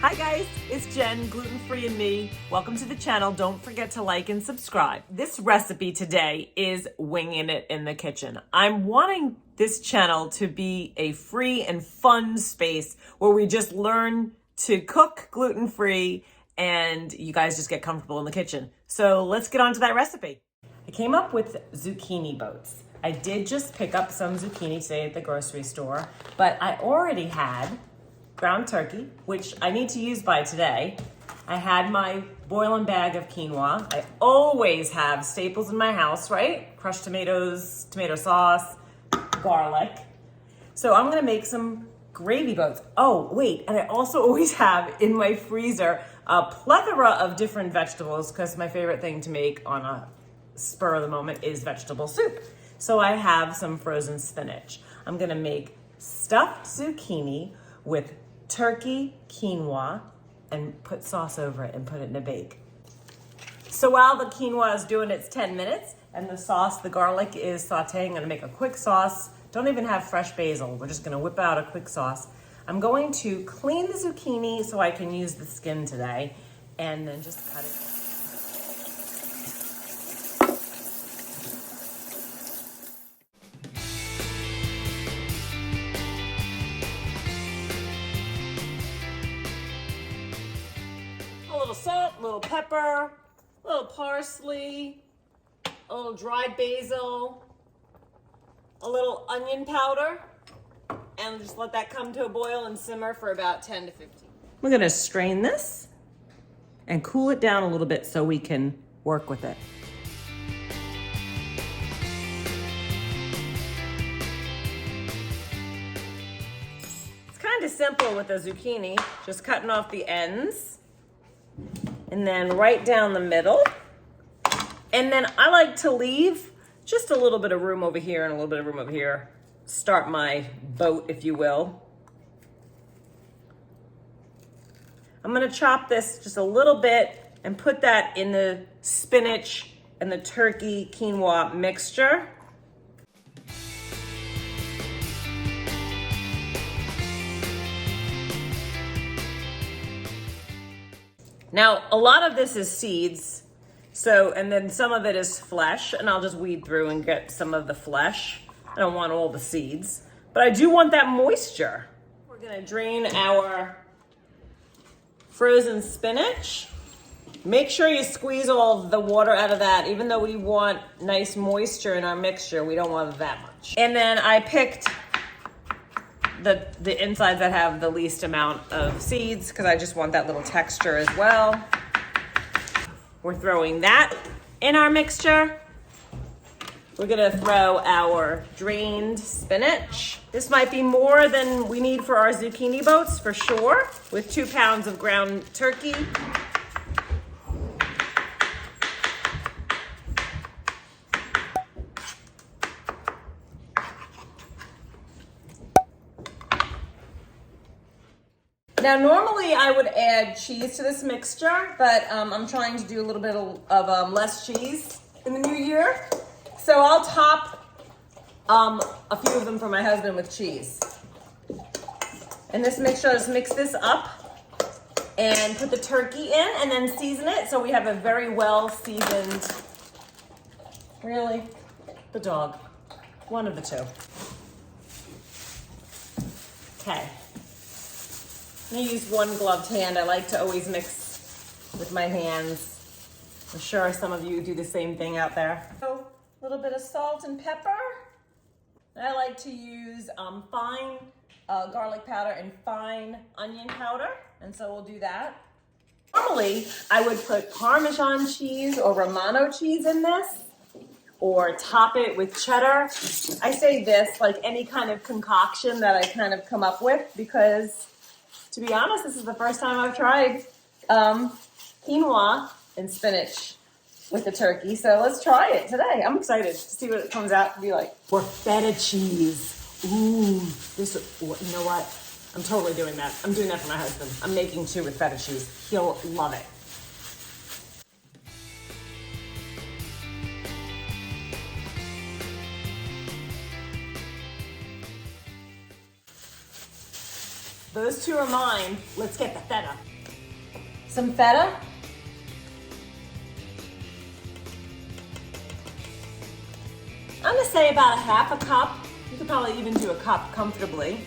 Hi guys, it's Jen, Gluten-free and me. Welcome to the channel. Don't forget to like and subscribe. This recipe today is winging it in the kitchen. I'm wanting this channel to be a free and fun space where we just learn to cook gluten-free and you guys just get comfortable in the kitchen. So let's get on to that recipe. I came up with zucchini boats. I did just pick up some zucchini today at the grocery store, but I already had ground turkey, which I need to use by today. I had my boiling bag of quinoa. I always have staples in my house, right? Crushed tomatoes, tomato sauce, garlic. So I'm gonna make some gravy boats. Oh, wait, and I also always have in my freezer a plethora of different vegetables because my favorite thing to make on a spur of the moment is vegetable soup. So I have some frozen spinach. I'm gonna make stuffed zucchini with turkey, quinoa, and put sauce over it and put it in a bake. So while the quinoa is doing its 10 minutes and the sauce, the garlic is sauteing, I'm gonna make a quick sauce. Don't even have fresh basil. We're just gonna whip out a quick sauce. I'm going to clean the zucchini so I can use the skin today and then just cut it. A little salt, a little pepper, a little parsley, a little dried basil, a little onion powder, and just let that come to a boil and simmer for about 10 to 15. We're gonna strain this and cool it down a little bit so we can work with it. It's kind of simple with the zucchini, just cutting off the ends. And then right down the middle. And then I like to leave just a little bit of room over here and a little bit of room over here. Start my boat, if you will. I'm gonna chop this just a little bit and put that in the spinach and the turkey quinoa mixture. Now, a lot of this is seeds, and then some of it is flesh, and I'll just weed through and get some of the flesh. I don't want all the seeds, but I do want that moisture. We're gonna drain our frozen spinach. Make sure you squeeze all the water out of that. Even though we want nice moisture in our mixture, we don't want that much. And then I picked the insides that have the least amount of seeds because I just want that little texture as well. We're throwing that in our mixture. We're gonna throw our drained spinach. This might be more than we need for our zucchini boats for sure, with 2 pounds of ground turkey. Now, normally I would add cheese to this mixture, but I'm trying to do a little bit of less cheese in the new year. So I'll top a few of them for my husband with cheese. And this mixture, just mix this up and put the turkey in and then season it so we have a very well seasoned, really, the dog, one of the two. Okay. I'm gonna use one gloved hand. I like to always mix with my hands. I'm sure some of you do the same thing out there. So a little bit of salt and pepper. I like to use fine garlic powder and fine onion powder. And so we'll do that. Normally, I would put Parmesan cheese or Romano cheese in this or top it with cheddar. I say this like any kind of concoction that I kind of come up with because to be honest, this is the first time I've tried quinoa and spinach with the turkey. So let's try it today. I'm excited to see what it comes out to be like. Or feta cheese. Ooh, you know what? I'm totally doing that. I'm doing that for my husband. I'm making 2 with feta cheese. He'll love it. Those 2 are mine. Let's get the feta. some feta. I'm gonna say about a half a cup. You could probably even do a cup comfortably.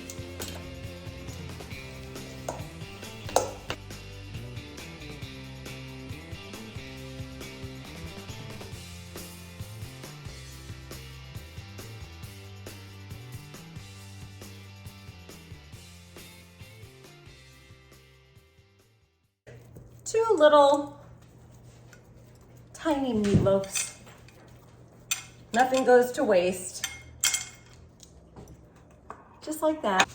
Two little tiny meatloaves. Nothing goes to waste. Just like that.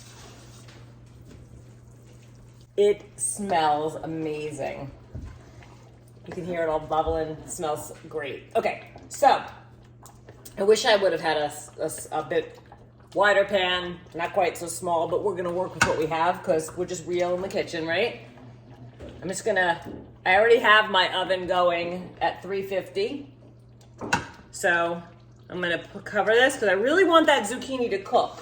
It smells amazing. You can hear it all bubbling. It smells great. Okay, so I wish I would have had a bit wider pan, not quite so small, but we're gonna work with what we have because we're just real in the kitchen, right? I already have my oven going at 350. So I'm gonna cover this because I really want that zucchini to cook.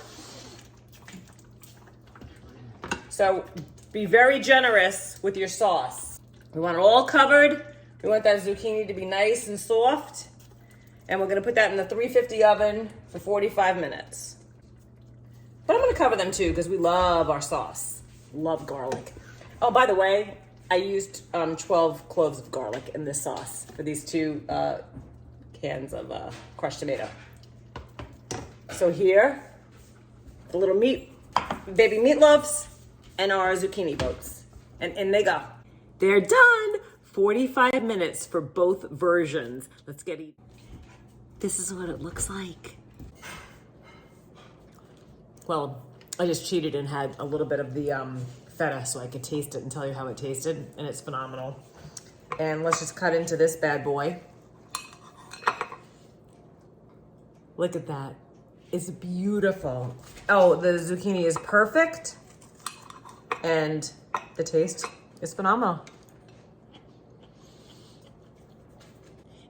So be very generous with your sauce. We want it all covered. We want that zucchini to be nice and soft. And we're gonna put that in the 350 oven for 45 minutes. But I'm gonna cover them too because we love our sauce. Love garlic. Oh, by the way, I used 12 cloves of garlic in this sauce for these two cans of crushed tomato. So here, the little baby meatloaves and our zucchini boats. And in they go. They're done. 45 minutes for both versions. Let's get eating. This is what it looks like. Well, I just cheated and had a little bit of the feta so I could taste it and tell you how it tasted, and it's phenomenal. And let's just cut into this bad boy. Look at that. It's beautiful. Oh, the zucchini is perfect, and the taste is phenomenal.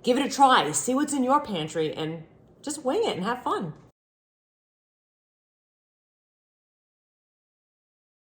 Give it a try. See what's in your pantry and just wing it and have fun.